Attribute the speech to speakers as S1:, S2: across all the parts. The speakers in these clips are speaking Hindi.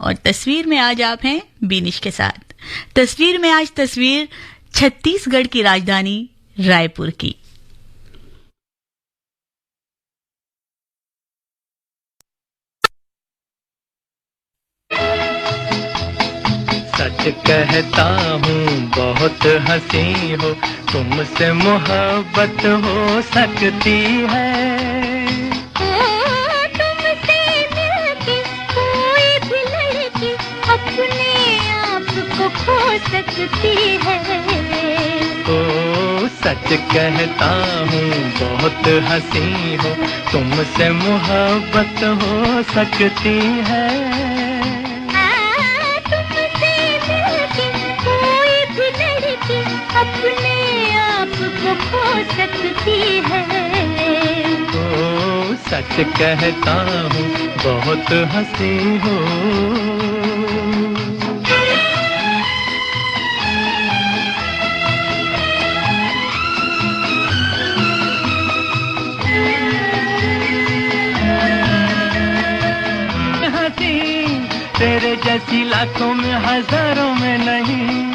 S1: और तस्वीर में आज आप हैं बीनिश के साथ। तस्वीर में आज तस्वीर छत्तीसगढ़ की राजधानी रायपुर की।
S2: सच कहता हूँ बहुत हंसी हो, तुमसे मोहब्बत हो सकती है।
S3: तुमसे मिलके कोई भी लड़की अपने आप को खो सकती है।
S2: ओ सच कहता हूँ बहुत हंसी हो, तुमसे मोहब्बत हो सकती है।
S3: अपने आप को खो सकती है।
S2: ओ सच कहता हूँ बहुत हंसी हो। हंसी तेरे जैसी लाखों में हजारों में नहीं।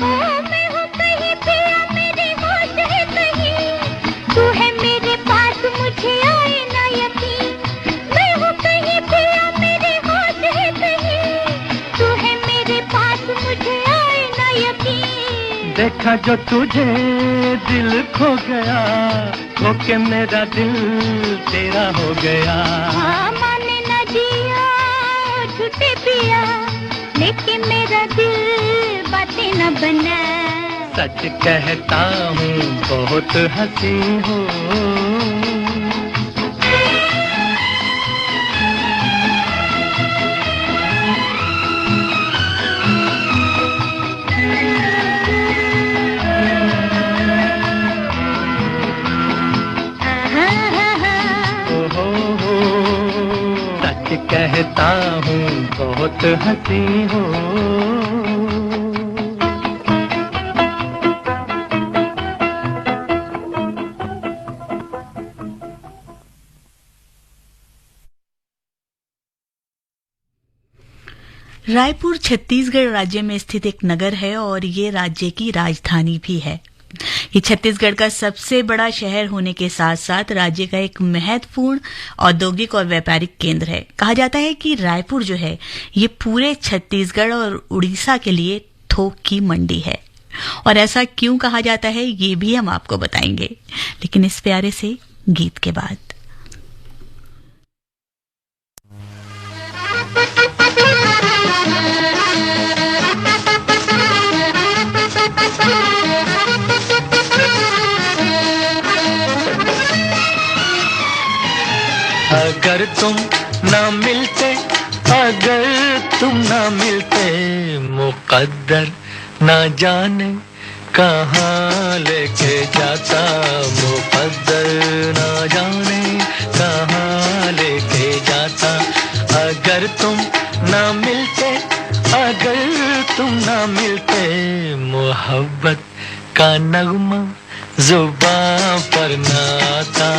S3: तू है मेरे पास मुझे आए ना यकीन, मैं हूँ कहीं पे मेरे होश है कहीं। तू है मेरे पास मुझे आए ना यकीन।
S2: देखा जो तुझे दिल खो गया, खो के मेरा दिल तेरा हो गया।
S3: हाँ माने ना जिया झूठे पिया, लेकिन मेरा दिल बातें न बना।
S2: सच कहता हूँ बहुत हंसी हो। सच कहता हूँ बहुत हंसी हो।
S1: रायपुर छत्तीसगढ़ राज्य में स्थित एक नगर है और ये राज्य की राजधानी भी है। ये छत्तीसगढ़ का सबसे बड़ा शहर होने के साथ साथ राज्य का एक महत्वपूर्ण औद्योगिक और व्यापारिक केंद्र है। कहा जाता है कि रायपुर जो है ये पूरे छत्तीसगढ़ और उड़ीसा के लिए थोक की मंडी है। और ऐसा क्यों कहा जाता है ये भी हम आपको बताएंगे, लेकिन इस प्यारे से गीत के बाद।
S2: अगर तुम ना मिलते, अगर तुम ना मिलते, मुकद्दर ना जाने कहाँ लेके जाता। मुकद्दर ना जाने कहाँ लेके जाता। अगर तुम ना मिलते, अगर तुम ना मिलते, मोहब्बत का नगमा जुबां पर ना आता।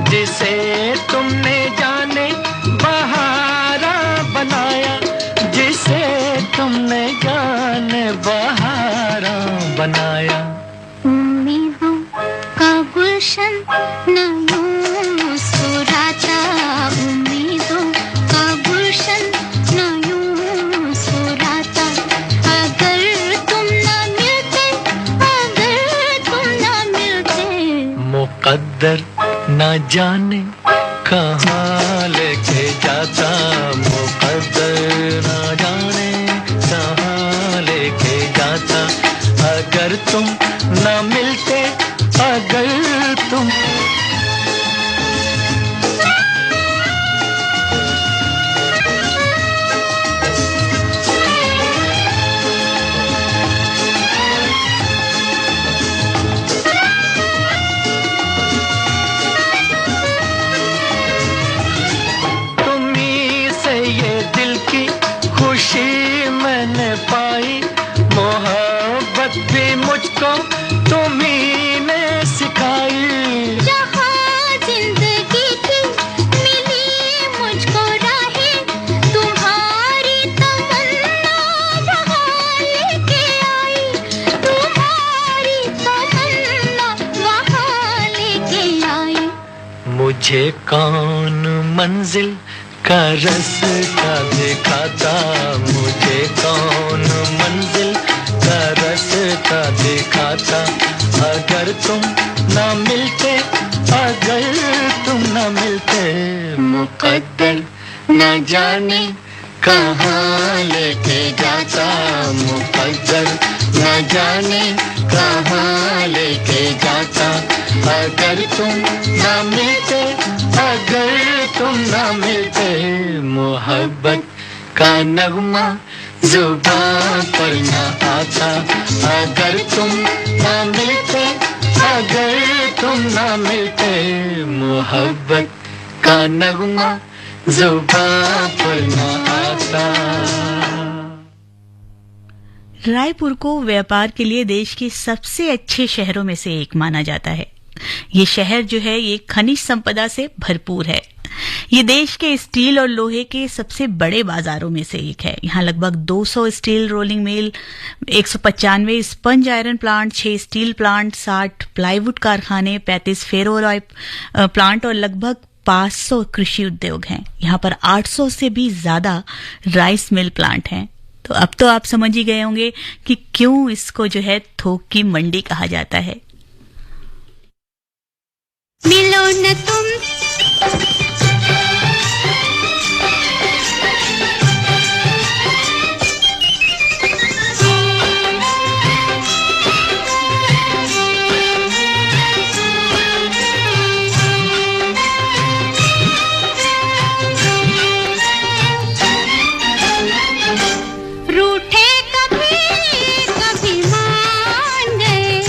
S2: जिसे तुमने जाने बहारा बनाया, जिसे तुमने जाने बहारा बनाया।
S3: उम्मीदों का गुलशन न यूं मुस्कुराता, उम्मीदों का गुलशन न यूं मुस्कुराता। अगर तुम ना मिलते, अगर तुम ना मिलते,
S2: मुकद्दर ना जाने कहाँ लेके जाता। मुकद्दर ना जाने कहाँ लेके जाता। अगर तुम ना मिलते, अगर तुम मुझको तुम्ही ने सिखाई।
S3: जहाँ जिंदगी की मिली मुझको राहें, तुम्हारी तमन्ना वहाँ लेके आई, तुम्हारी तमन्ना वहाँ लेके आई।
S2: मुझे कौन मंजिल का रास्ता दिखाता, मुझे कौन मंजिल का रास्ता दिखाता। अगर तुम ना मिलते, अगर तुम ना मिलते, मुकद्दर न जाने कहाँ लेके जाता, मुकद्दर न जाने कहाँ लेके जाता। अगर तुम ना मिलते, अगर तुम ना मिलते, मोहब्बत का नगमा जुबान पर ना आता। अगर तुम ना मिलते, अगर तुम ना मिलते, मोहब्बत का नगमा जुबान पर ना आता।
S1: रायपुर को व्यापार के लिए देश के सबसे अच्छे शहरों में से एक माना जाता है। ये शहर जो है ये खनिज संपदा से भरपूर है। ये देश के स्टील और लोहे के सबसे बड़े बाजारों में से एक है। यहाँ लगभग 200 steel rolling mill, 195 sponge iron plant, 6 steel plant, 60 plywood कारखाने, 35 फेरोलॉय प्लांट और लगभग 500 कृषि उद्योग हैं। यहाँ पर 800 से भी ज्यादा राइस मिल प्लांट हैं। तो अब तो आप समझ ही गए होंगे कि क्यों इसको जो है थोक की मंडी कहा जाता है।
S3: मिलो न तुम रूठे कभी कभी मान गए,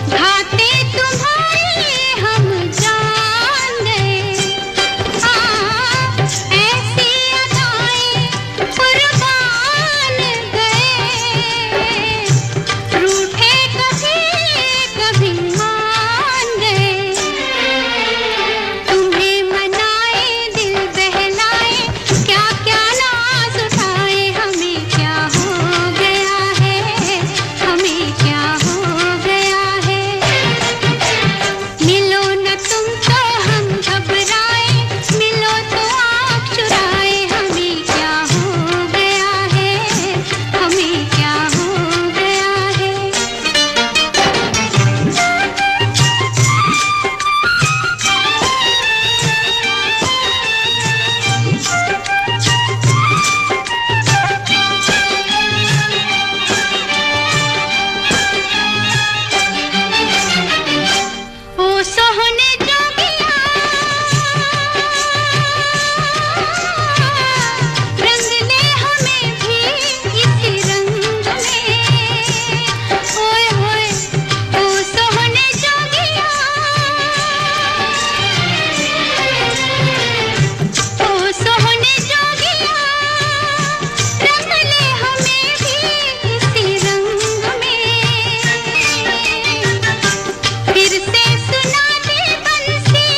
S3: घाटे तुम्हारे हम जान गए। ऐसी अदाएं कुर्बान गए, रूठे कभी मान गए। तुम्हें मनाए दिल बहलाए, क्या क्या नाज उठाए, हमें क्या हो गया है, हमें क्या हो गया है। मिलो न तुम तो हम घबराए, मिलो तो आप चुराए, हमें क्या हो गया है, हमें क्या हो गया है। ओ सोहने जोगिया, रंग ले हमें भी इसी रंग में। ओए होए ओ सोहने जोगिया, ओ सोहने जोगिया, रंग ले हमें भी इसी रंग में। फिर से सुना दे बंसी,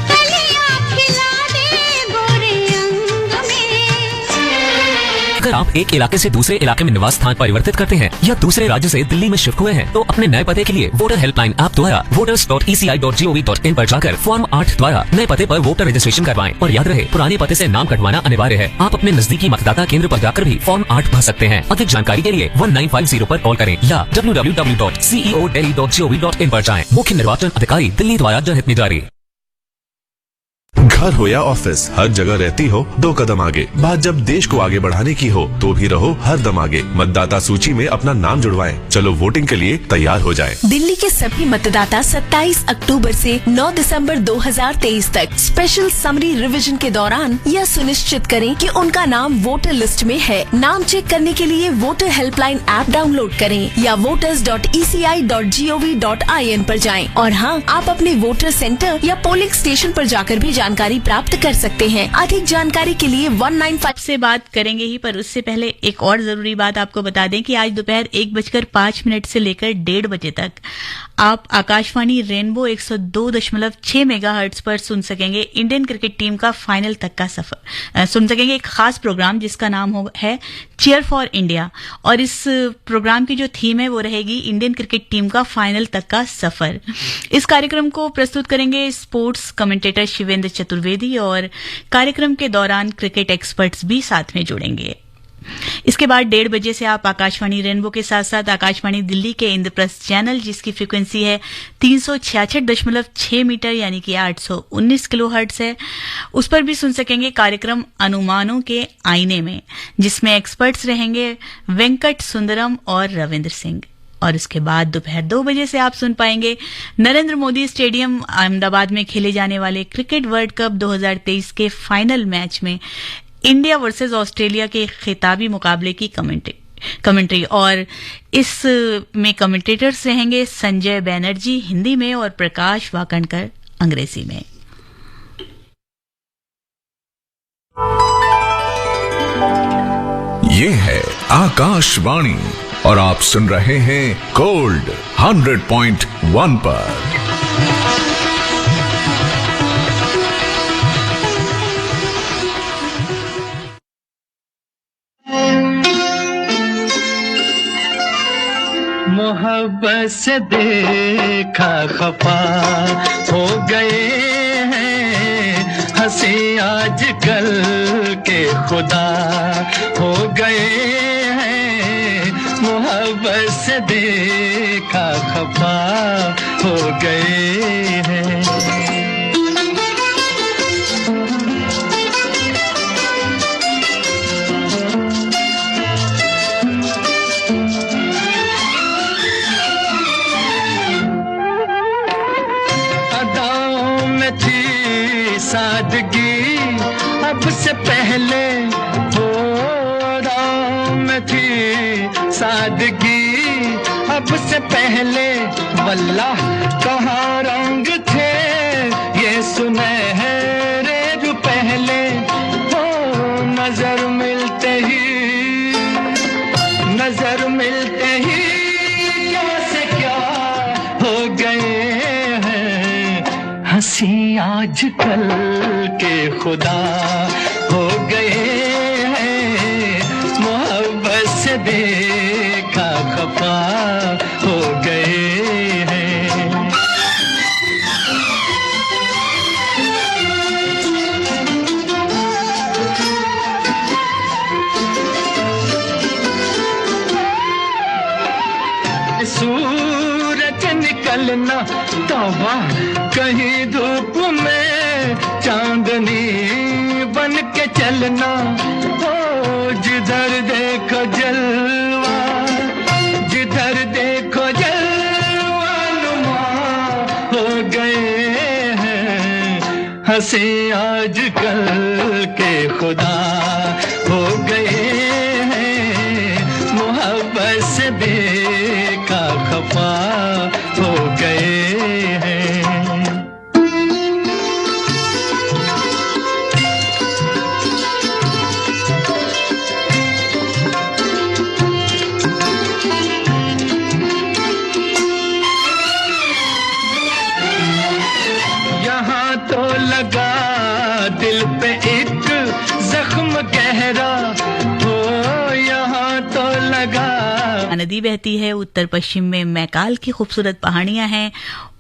S3: कलियां खिला दे गोरे अंग में।
S4: अगर आप एक इलाके से दूसरे इलाके में निवास स्थान परिवर्तित करते हैं या दूसरे राज्य से दिल्ली में शिफ्ट हुए हैं, तो अपने नए पते के लिए वोटर हेल्पलाइन ऐप द्वारा voters.eci.gov.in पर जाकर फॉर्म 8 द्वारा नए पते पर वोटर रजिस्ट्रेशन करवाएं। और याद रहे, पुराने पते से नाम कटवाना अनिवार्य है। आप अपने नजदीकी मतदाता केंद्र पर जाकर भी फॉर्म 8 भर सकते हैं। अधिक जानकारी के लिए 1950 पर कॉल करें या www.ceodelhi.gov.in पर जाएं। मुख्य निर्वाचन अधिकारी दिल्ली द्वारा जनहित में जारी।
S5: घर हो या ऑफिस, हर जगह रहती हो 2 कदम आगे। बात जब देश को आगे बढ़ाने की हो तो भी रहो हर दम आगे। मतदाता सूची में अपना नाम जुड़वाएं। चलो वोटिंग के लिए तैयार हो जाएं।
S6: दिल्ली के सभी मतदाता 27 अक्टूबर से 9 दिसंबर 2023 तक स्पेशल समरी रिवीजन के दौरान यह सुनिश्चित करें कि उनका नाम वोटर लिस्ट में है। नाम चेक करने के लिए वोटर हेल्पलाइन ऐप डाउनलोड करें या voters.eci.gov.in पर जाएं। और हाँ, आप अपने वोटर सेंटर या पोलिंग स्टेशन पर जाकर भी जानकारी जानकारी प्राप्त कर सकते हैं। अधिक जानकारी के लिए 195
S1: से बात करेंगे ही, पर उससे पहले एक और जरूरी बात आपको बता दें कि आज दोपहर 1:05 से लेकर 1:30 बजे तक आप आकाशवाणी रेनबो 102.6 मेगाहर्ट्ज पर सुन सकेंगे इंडियन क्रिकेट टीम का फाइनल तक का सफर। सुन सकेंगे एक खास प्रोग्राम जिसका नाम है चीयर फॉर इंडिया, और इस प्रोग्राम की जो थीम है वो रहेगी इंडियन क्रिकेट टीम का फाइनल तक का सफर। इस कार्यक्रम को प्रस्तुत करेंगे स्पोर्ट्स कमेंटेटर शिवेंद्र चतुर्वेदी, और कार्यक्रम के दौरान क्रिकेट एक्सपर्ट्स भी साथ में जुड़ेंगे। इसके बाद 1:30 बजे से आप आकाशवाणी रेनबो के साथ साथ आकाशवाणी दिल्ली के इंद्रप्रस्थ चैनल, जिसकी फ्रीक्वेंसी है 366.6 मीटर यानी कि 819 किलोहर्ट्ज है, उस पर भी सुन सकेंगे कार्यक्रम अनुमानों के आईने में, जिसमें एक्सपर्ट्स रहेंगे वेंकट सुंदरम और रविंद्र सिंह। और इसके बाद दोपहर 2 बजे से आप सुन पाएंगे नरेंद्र मोदी स्टेडियम अहमदाबाद में खेले जाने वाले क्रिकेट वर्ल्ड कप 2023 के फाइनल मैच में इंडिया वर्सेस ऑस्ट्रेलिया के खिताबी मुकाबले की कमेंट्री, और इस में कमेंटेटर्स रहेंगे संजय बैनर्जी हिंदी में और प्रकाश वाकणकर अंग्रेजी में।
S7: ये है आकाशवाणी और आप सुन रहे हैं गोल्ड 100.1 पर।
S2: मोहब्बत से देखा खफा हो गए हैं, हंसी आजकल के खुदा हो गए हैं। मोहब्बत से देखा खफा हो गए हैं। सादगी अब से पहले हो राम थी, सादगी अब से पहले वल्लाह कहाँ रंग थे ये सुनहरे जो पहले हो। नजर मिलते ही क्या से क्या हो गए हैं, हंसी आजकल के खुदा हो गए हैं। मोहब्बत से देखा खफा हो गए हैं। सूरज निकलना तौबा, कहीं धूप में चांदनी बन के चलना हो। जिधर देखो जलवा, जिधर देखो जलवा नुमा हो गए हैं, हंसी आजकल के खुदा हो गए हैं। मोहब्बत से देखा खफा हो गए हैं। यहाँ तो लगा दिल पे एक जख्म गहरा हो, यहाँ तो लगा।
S1: नदी बहती है उत्तर पश्चिम में मैकाल की खूबसूरत पहाड़ियां हैं,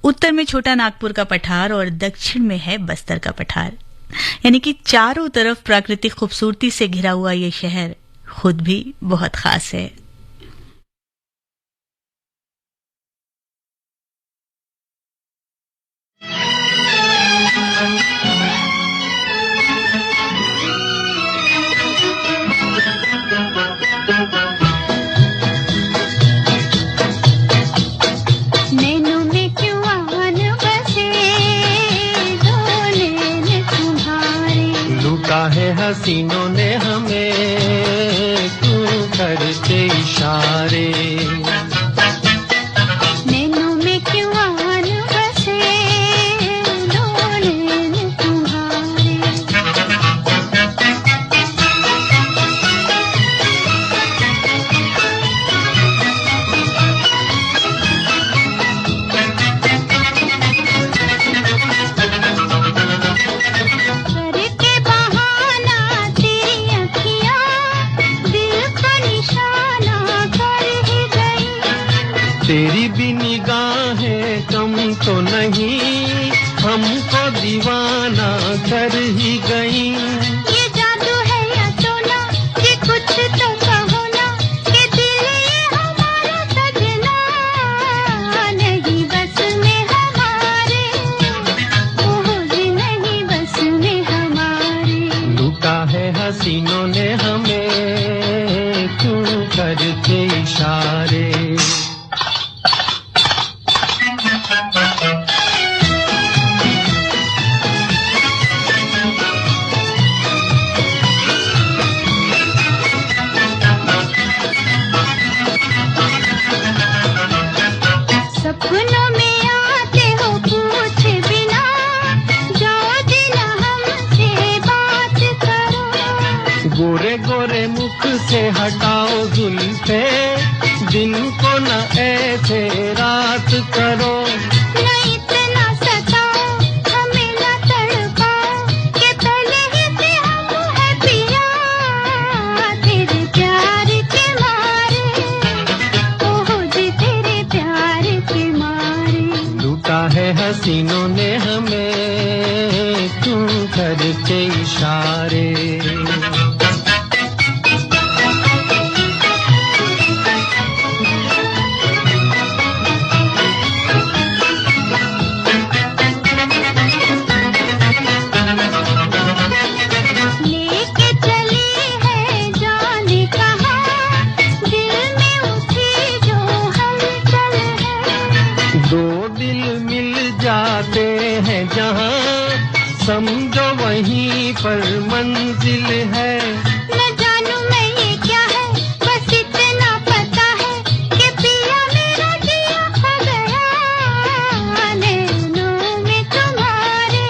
S1: उत्तर में छोटा नागपुर का पठार और दक्षिण में है बस्तर का पठार, यानी कि चारों तरफ प्राकृतिक खूबसूरती से घिरा हुआ ये शहर खुद भी बहुत खास है।
S2: हसीनों ने हमें क्यों करते इशारे,
S3: नैनों में क्यों आन बसे दो नैन तुम्हारे।
S2: कहीं हमको दीवाना कर ही गई।
S3: ये जादू है या सोना, ये कुछ तो कहो ना, कि दिल ये हमारा सजना नहीं बस में हमारे, ओह जी नहीं बस में हमारे।
S2: लूटा है हसीनों ने हमें क्यों करके इशारे।
S3: सपनों में आते हो पूछे बिना, जाओ दिल हमसे बात करो।
S2: गोरे गोरे मुख से हटाओ जुल्फे, दिन को न ऐसे रात करो।
S3: न इतना सताओ, हमें न तड़पाओ, कि पहले ही से हम है पिया तेरे प्यार के मारे, ओह जी तेरे प्यार के मारे।
S2: लूटा है हसीनों ने हमें क्यों करके इशारे।
S3: लेके चली है जाने कहाँ, दिल में उठी जो हलचल है।
S2: दो दिल मिल जाते हैं जहाँ, समझो वहीं पर मंजिल है।
S3: न जानू मैं ये क्या है, बस इतना पता है कि पिया मेरा जिया खो गया नैनों में तुम्हारे,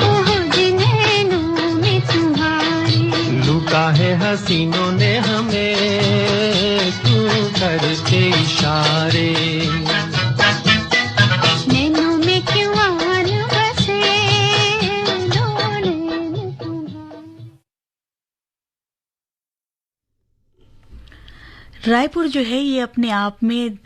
S3: ओह जी नैनों में तुम्हारे।
S2: लूटा है हसीनों ने हमें क्यों करके इशारे।
S3: नैनों में क्यों आन बसे दो नैन तुम्हारे।
S1: रायपुर जो है ये अपने आप में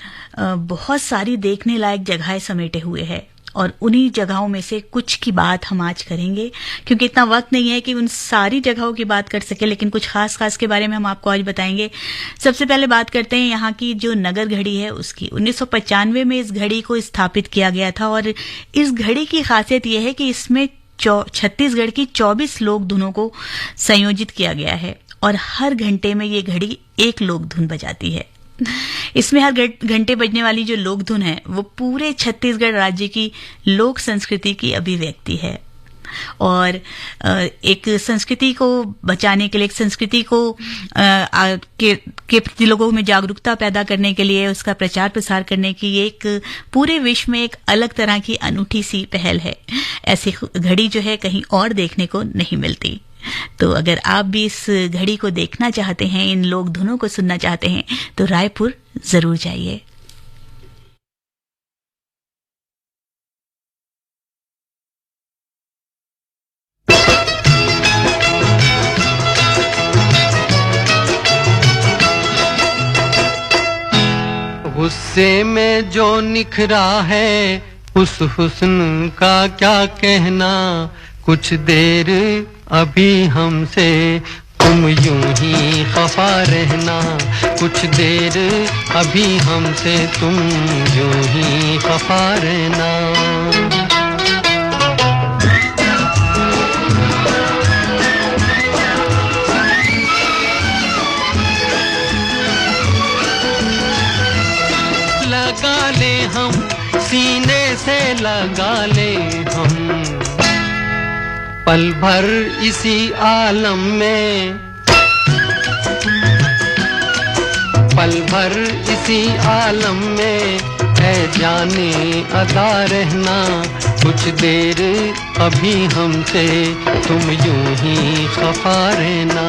S1: बहुत सारी देखने लायक जगहें समेटे हुए है, और उन्हीं जगहों में से कुछ की बात हम आज करेंगे, क्योंकि इतना वक्त नहीं है कि उन सारी जगहों की बात कर सके, लेकिन कुछ खास खास के बारे में हम आपको आज बताएंगे। सबसे पहले बात करते हैं यहाँ की जो नगर घड़ी है उसकी। 1995 में इस घड़ी को स्थापित किया गया था, और इस घड़ी की खासियत यह है कि इसमें छत्तीसगढ़ की 24 लोक धुनों को संयोजित किया गया है, और हर घंटे में ये घड़ी एक लोक धुन बजाती है। इसमें हर घंटे बजने वाली जो लोक धुन है वो पूरे छत्तीसगढ़ राज्य की लोक संस्कृति की अभिव्यक्ति है, और एक संस्कृति को बचाने के लिए, एक संस्कृति को के प्रति लोगों में जागरूकता पैदा करने के लिए, उसका प्रचार प्रसार करने की एक पूरे विश्व में एक अलग तरह की अनूठी सी पहल है। ऐसी घड़ी जो है कहीं और देखने को नहीं मिलती। तो अगर आप भी इस घड़ी को देखना चाहते हैं, इन लोक धुनों को सुनना चाहते हैं, तो रायपुर जरूर जाइए।
S2: गुस्से में जो निखरा है उस हुस्न का क्या कहना। कुछ देर अभी हमसे तुम यूं ही खफा रहना। कुछ देर अभी हमसे तुम यूं ही खफा रहना। लगा ले हम सीने से, लगा ले हम पल भर इसी आलम में। पल भर इसी आलम में है जाने अदा रहना। कुछ देर अभी हमसे तुम यूं ही खफा रहना।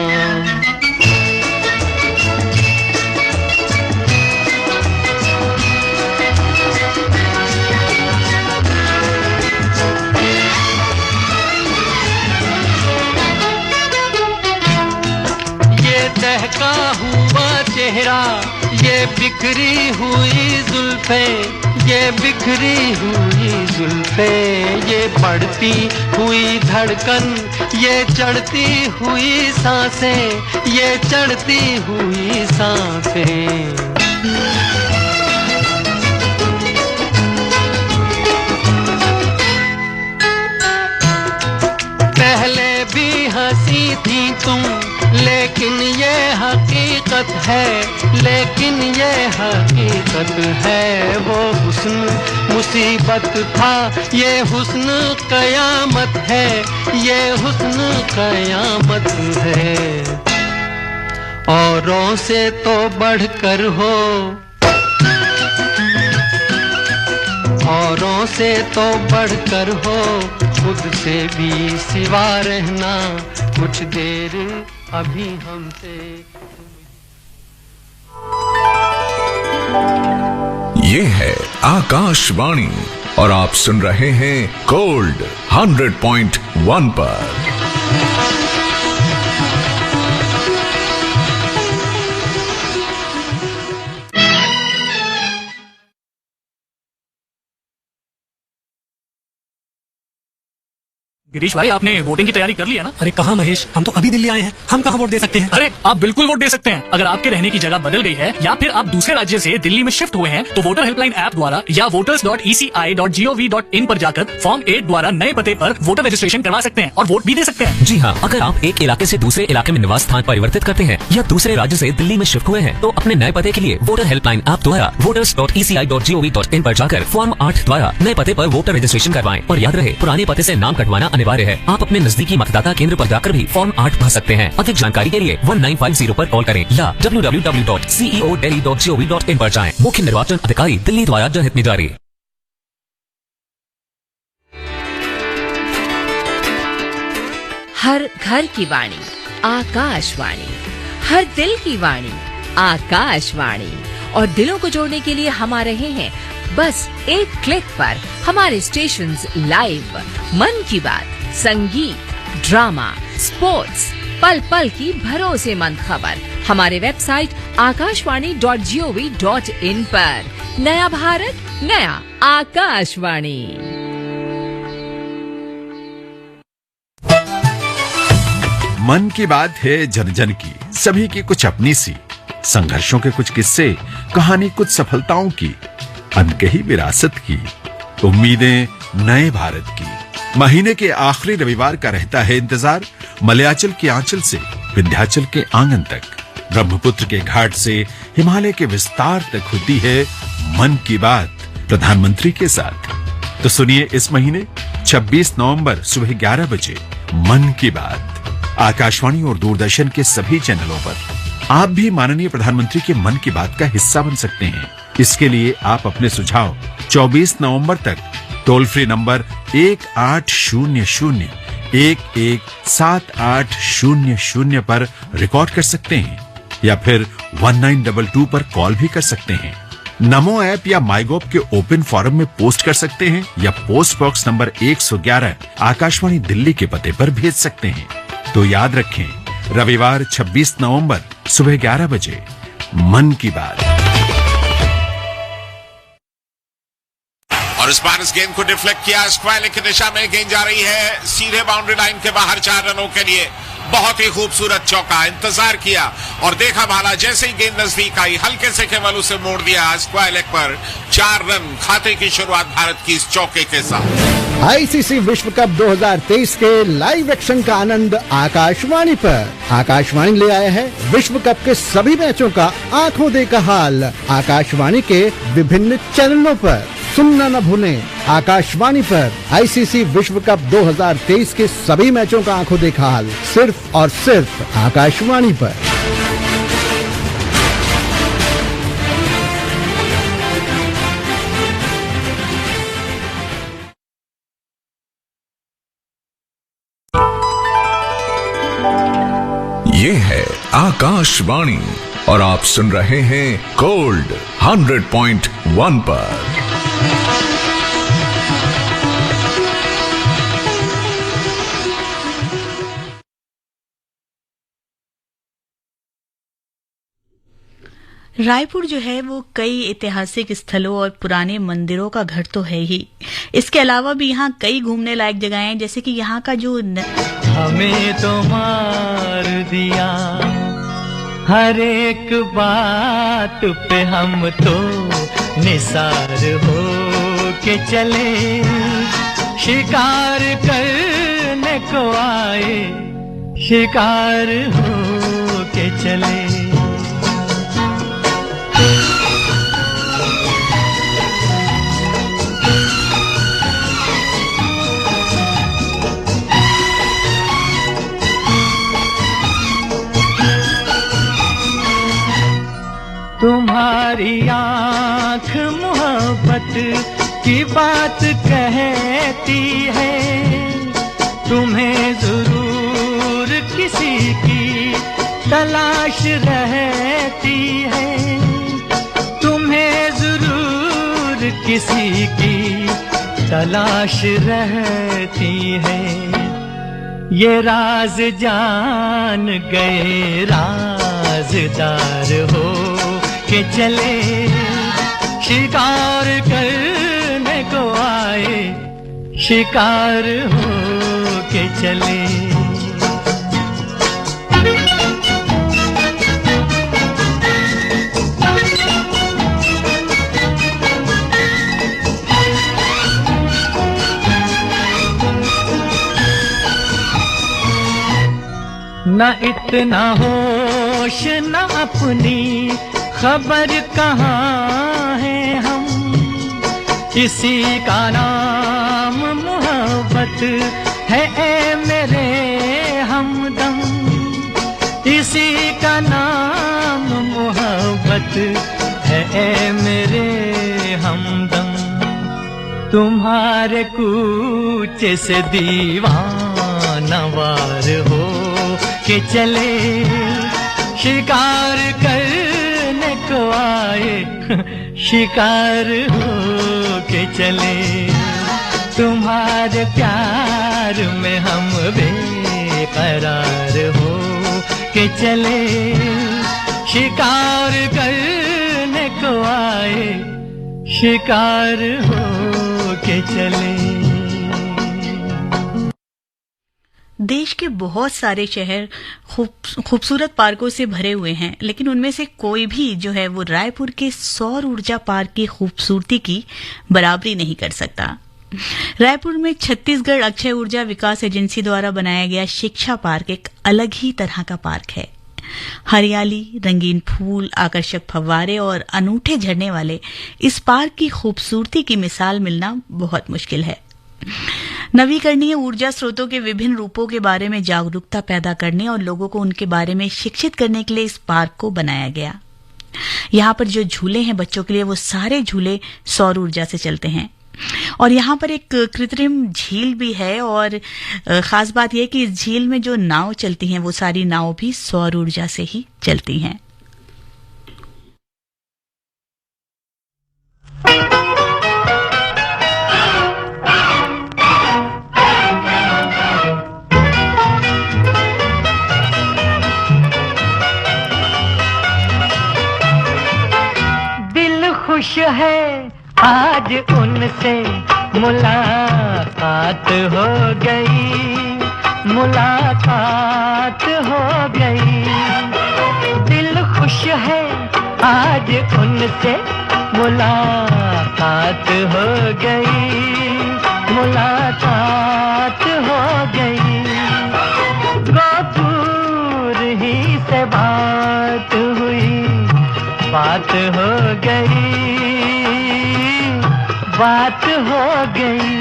S2: दहका हुआ चेहरा, ये बिखरी हुई जुल्फे, ये बिखरी हुई जुल्फे, ये बढ़ती हुई धड़कन, ये चढ़ती हुई सांसें, ये चढ़ती हुई सांसें। पहले भी हंसी थी तुम, लेकिन ये हकीकत है, लेकिन ये हकीकत है। वो हुस्न मुसीबत था, ये हुस्न कयामत है, ये हुस्न कयामत है। औरों से तो बढ़कर हो, औरों से तो बढ़कर हो, खुद से भी सिवा रहना कुछ देर अभी हमसे।
S7: ये है आकाशवाणी और आप सुन रहे हैं गोल्ड 100.1 पर।
S8: गिरीश भाई, आपने वोटिंग की तैयारी कर ली है ना?
S9: अरे कहाँ महेश, हम तो अभी दिल्ली आए हैं, हम कहाँ वोट दे सकते हैं?
S8: अरे आप बिल्कुल वोट दे सकते हैं। अगर आपके रहने की जगह बदल गई है या फिर आप दूसरे राज्य से दिल्ली में शिफ्ट हुए हैं तो वोटर हेल्पलाइन ऐप द्वारा या voters.eci.gov.in पर जाकर फॉर्म 8 द्वारा नए पते पर वोटर रजिस्ट्रेशन करवा सकते हैं और वोट भी दे सकते हैं।
S4: जी हाँ, अगर आप एक इलाके से दूसरे इलाके में निवास स्थान परिवर्तित करते हैं या दूसरे राज्य से दिल्ली में शिफ्ट हुए हैं तो अपने नए पते के लिए वोटर हेल्पलाइन ऐप द्वारा voters.eci.gov.in पर जाकर फॉर्म 8 द्वारा नए पते पर वोटर रजिस्ट्रेशन करवाएं। और याद रहे, पुराने पते से नाम कटवाना अनिवार्य है। आप अपने नजदीकी मतदाता केंद्र पर जाकर भी फॉर्म 8 भर सकते हैं। अधिक जानकारी के लिए 1950 पर कॉल करें या www.ceodelhi.gov.in पर जाएं। मुख्य निर्वाचन अधिकारी दिल्ली द्वारा जनहित में जारी।
S10: हर घर की वाणी आकाशवाणी, हर दिल की वाणी आकाशवाणी। और दिलों को जोड़ने के लिए हम आ रहे हैं बस एक क्लिक पर। हमारे स्टेशंस लाइव, मन की बात, संगीत, ड्रामा, स्पोर्ट्स, पल पल की भरोसेमंद खबर हमारे वेबसाइट आकाशवाणी.gov.in पर। नया भारत, नया आकाशवाणी।
S11: मन की बात है जन जन की, सभी की कुछ अपनी सी, संघर्षों के कुछ किस्से, कहानी कुछ सफलताओं की, अनकही विरासत की, उम्मीदें नए भारत की। महीने के आखिरी रविवार का रहता है इंतजार। मलयाचल के आंचल से विंध्याचल के आंगन तक, ब्रह्मपुत्र के घाट से हिमालय के विस्तार तक होती है मन की बात प्रधानमंत्री के साथ। तो सुनिए इस महीने 26 नवंबर सुबह 11 बजे मन की बात आकाशवाणी और दूरदर्शन के सभी चैनलों पर। आप भी माननीय प्रधानमंत्री के मन की बात का हिस्सा बन सकते हैं। इसके लिए आप अपने सुझाव 24 नवंबर तक टोल फ्री नंबर 1800-117800 पर रिकॉर्ड कर सकते हैं या फिर 1922 पर कॉल भी कर सकते हैं। नमो ऐप या माईगोव के ओपन फोरम में पोस्ट कर सकते हैं या post box number 111 Akashvani Delhi के पते पर भेज सकते हैं। तो याद रखें, रविवार 26 नवंबर सुबह 11 बजे मन की बात।
S12: और इस बार इस गेंद को डिफ्लेक्ट किया, स्क्वायर लेग की दिशा में गेंद जा रही है सीधे बाउंड्री लाइन के बाहर 4 रनों के लिए। बहुत ही खूबसूरत चौका, इंतजार किया और देखा भाला, जैसे ही गेंद नजदीक आई हल्के से केवल उसे मोड़ दिया स्क्वायर लेग पर। 4 रन खाते की शुरुआत भारत की इस चौके के साथ।
S13: आईसीसी विश्व कप 2023 के लाइव एक्शन का आनंद आकाशवाणी पर। आकाशवाणी ले आया है विश्व कप के सभी मैचों का आंखों देखा हाल। आकाशवाणी के विभिन्न चैनलों पर सुनना न भूलें। आकाशवाणी पर आईसीसी विश्व कप 2023 के सभी मैचों का आंखों देखा हाल सिर्फ और सिर्फ आकाशवाणी पर।
S7: ये है आकाशवाणी और आप सुन रहे हैं गोल्ड 100.1 पर।
S1: रायपुर जो है वो कई ऐतिहासिक स्थलों और पुराने मंदिरों का घर तो है ही। इसके अलावा भी यहाँ कई घूमने लायक जगह हैं, जैसे कि यहाँ का जो
S2: हमें तो मार दिया हर एक बात पे, हम तो निसार हो के चले, शिकार करने को आए, शिकार हो के चले। तुम्हारी आँख मोहब्बत की बात कहती है, तुम्हें जरूर किसी की तलाश रहती है, तुम्हें जरूर किसी की तलाश रहती है। ये राज जान गए राजदार हो के चले, शिकार करने को आए, शिकार हो के चले। न इतना होश न अपनी खबर कहाँ है हम, इसी का नाम मोहब्बत है ए मेरे हमदम, इसी का नाम मोहब्बत है ए मेरे हमदम। तुम्हारे कूचे से दीवाना वार हो के चले, शिकार करने को आए, शिकार हो के चले। तुम्हारे प्यार में हम बेकरार हो के चले, शिकार करने को आए, शिकार हो के चले।
S1: देश के बहुत सारे शहर खूबसूरत पार्कों से भरे हुए हैं, लेकिन उनमें से कोई भी जो है वो रायपुर के सौर ऊर्जा पार्क की खूबसूरती की बराबरी नहीं कर सकता। रायपुर में छत्तीसगढ़ अक्षय ऊर्जा विकास एजेंसी द्वारा बनाया गया शिक्षा पार्क एक अलग ही तरह का पार्क है। हरियाली, रंगीन फूल, आकर्षक फव्वारे और अनूठे झरने वाले इस पार्क की खूबसूरती की मिसाल मिलना बहुत मुश्किल है। नवीकरणीय ऊर्जा स्रोतों के विभिन्न रूपों के बारे में जागरूकता पैदा करने और लोगों को उनके बारे में शिक्षित करने के लिए इस पार्क को बनाया गया। यहाँ पर जो झूले हैं बच्चों के लिए, वो सारे झूले सौर ऊर्जा से चलते हैं। और यहाँ पर एक कृत्रिम झील भी है, और खास बात यह है कि इस झील में जो नाव चलती हैं वो सारी नाव भी सौर ऊर्जा से ही चलती हैं।
S2: खुश है आज उनसे मुलाकात हो गई, मुलाकात हो गई। दिल खुश है आज उनसे मुलाकात हो गई, मुलाकात हो गई। दूर ही से बात हुई, बात हो गई, बात हो गई।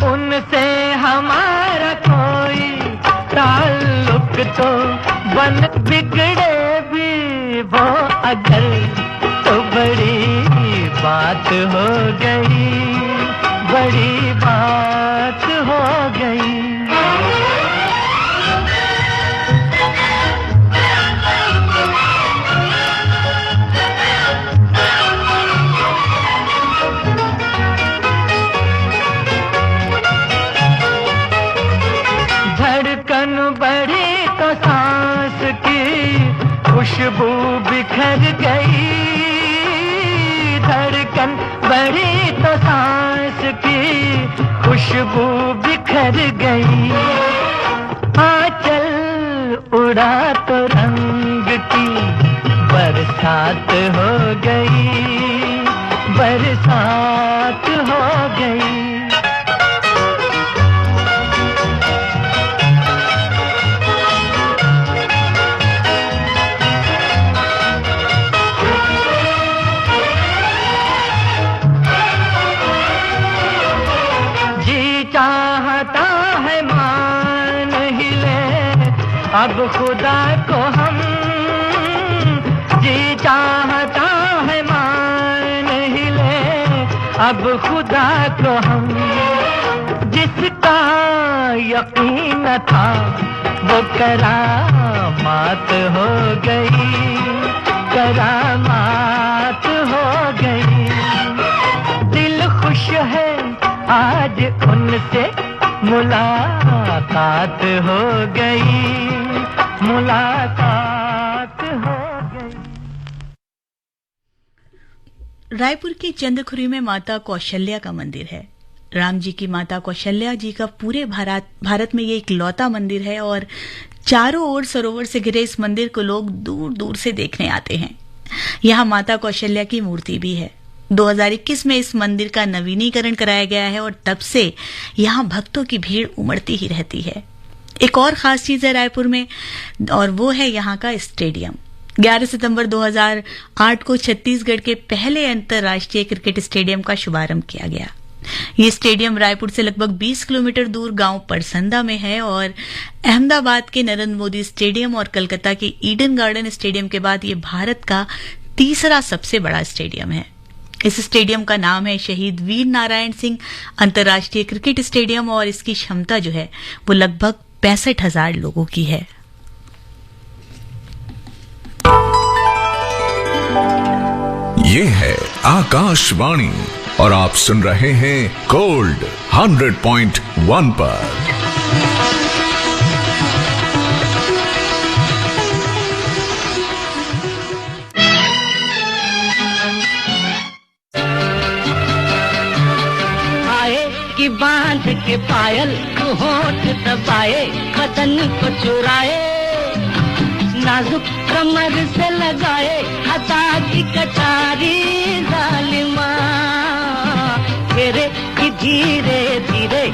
S2: उनसे हमारा कोई ताल्लुक तो बन बिगड़े भी वो अगर तो बड़ी बात हो गई, बड़ी बात हो गई।
S14: खुशबू बिखर गई, धड़कन बढ़ी तो सांस की खुशबू बिखर गई। आंचल उड़ा तो रंग की बरसात हो गई, बरसात हो गई। अब खुदा को हम जी चाहता है मान ही ले, अब खुदा को हम। जिसका यकीन था वो करामात हो गई, करामात हो गई। दिल खुश है आज उनसे मुलाकात हो गई, मुलाकात हो गई।
S1: रायपुर की चंद्रखुरी में माता कौशल्या का मंदिर है। राम जी की माता कौशल्या जी का पूरे भारत में ये इकलौता मंदिर है और चारों ओर सरोवर से घिरे इस मंदिर को लोग दूर दूर से देखने आते हैं। यहाँ माता कौशल्या की मूर्ति भी है। 2021 में इस मंदिर का नवीनीकरण कराया गया है और तब से यहाँ भक्तों की भीड़ उमड़ती ही रहती है। एक और खास चीज है रायपुर में और वो है यहाँ का स्टेडियम। 11 सितंबर 2008 को छत्तीसगढ़ के पहले अंतर्राष्ट्रीय क्रिकेट स्टेडियम का शुभारंभ किया गया। ये स्टेडियम रायपुर से लगभग 20 किलोमीटर दूर गांव परसंदा में है और अहमदाबाद के नरेंद्र मोदी स्टेडियम और कलकत्ता के ईडन गार्डन स्टेडियम के बाद ये भारत का तीसरा सबसे बड़ा स्टेडियम है। इस स्टेडियम का नाम है शहीद वीर नारायण सिंह अंतर्राष्ट्रीय क्रिकेट स्टेडियम और इसकी क्षमता जो है वो लगभग 65,000 लोगों की है।
S7: ये है आकाशवाणी और आप सुन रहे हैं गोल्ड 100.1 पर।
S14: बांध के पायल होठ दबाए बदन को चुराए, नाजुक कमर से लगाए अदा की कटारी जालिमा। घेरे कि धीरे धीरे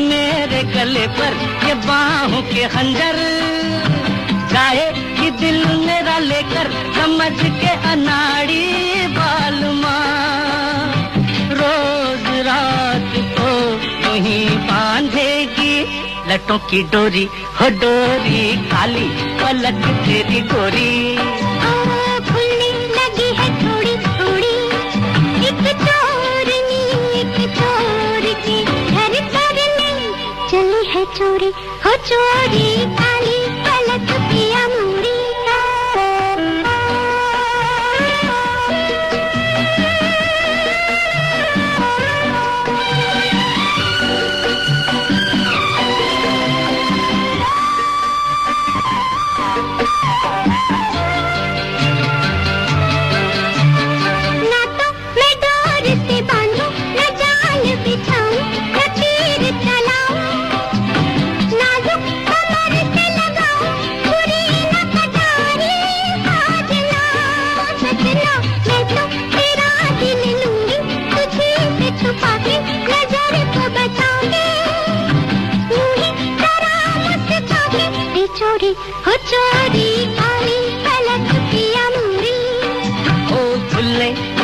S14: मेरे गले पर ये बाहों के खंजर जाए कि दिल मेरा लेकर समझ के अनाड़ी बालमा। रोज रात को ही बांधेगी लटों की डोरी, हो डोरी काली पलक तेरी गोरी।
S3: खुलने लगी है थोड़ी थोड़ी एक चोरनी, एक चोर के घर करने चली है चोरी, हो चोरी काली पलक पिया मोरी।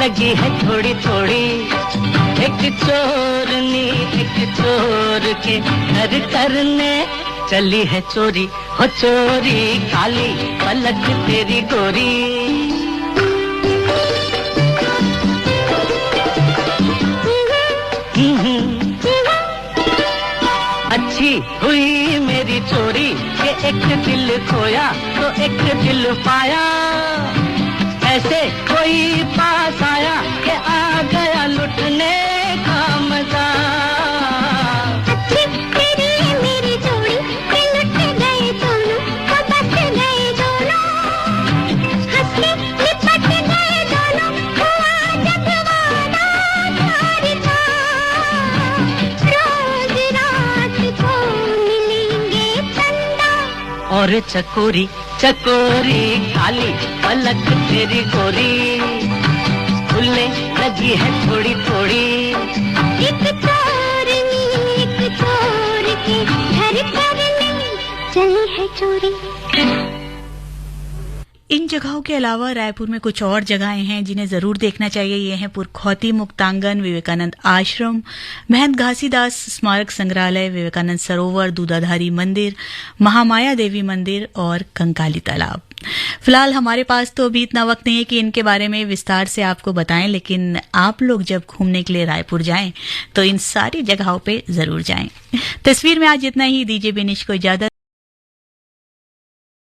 S3: लगी है थोड़ी थोड़ी एक चोरनी, एक चोर के घर करने चली है चोरी, हो चोरी काली पलक तेरी गोरी। अच्छी हुई मेरी चोरी कि एक दिल खोया तो एक दिल पाया, ऐसे कोई पास आया कि आ गया लुटने का मजा। अच्छी तेरी मेरी जोड़ी कि लुट गए दोनों, तो बच गए दोनों।
S14: और चकोरी चकोरी काली पलक तेरी गोरी खुलने लगी है थोड़ी थोड़ी।
S3: एक चोर के घर पर चली है चोरी।
S1: इन जगहों के अलावा रायपुर में कुछ और जगहें हैं जिन्हें जरूर देखना चाहिए। ये हैं पुरखौती मुक्तांगन, विवेकानंद आश्रम, महंत घासीदास स्मारक संग्रहालय, विवेकानंद सरोवर, दूधाधारी मंदिर, महामाया देवी मंदिर और कंकाली तालाब। फिलहाल हमारे पास तो अभी इतना वक्त नहीं है कि इनके बारे में विस्तार से आपको बताएं, लेकिन आप लोग जब घूमने के लिए रायपुर जाएं तो इन सारी जगहों पे जरूर जाएं। तस्वीर में आज इतना ही। दीजिए बिनिश को इजाजत।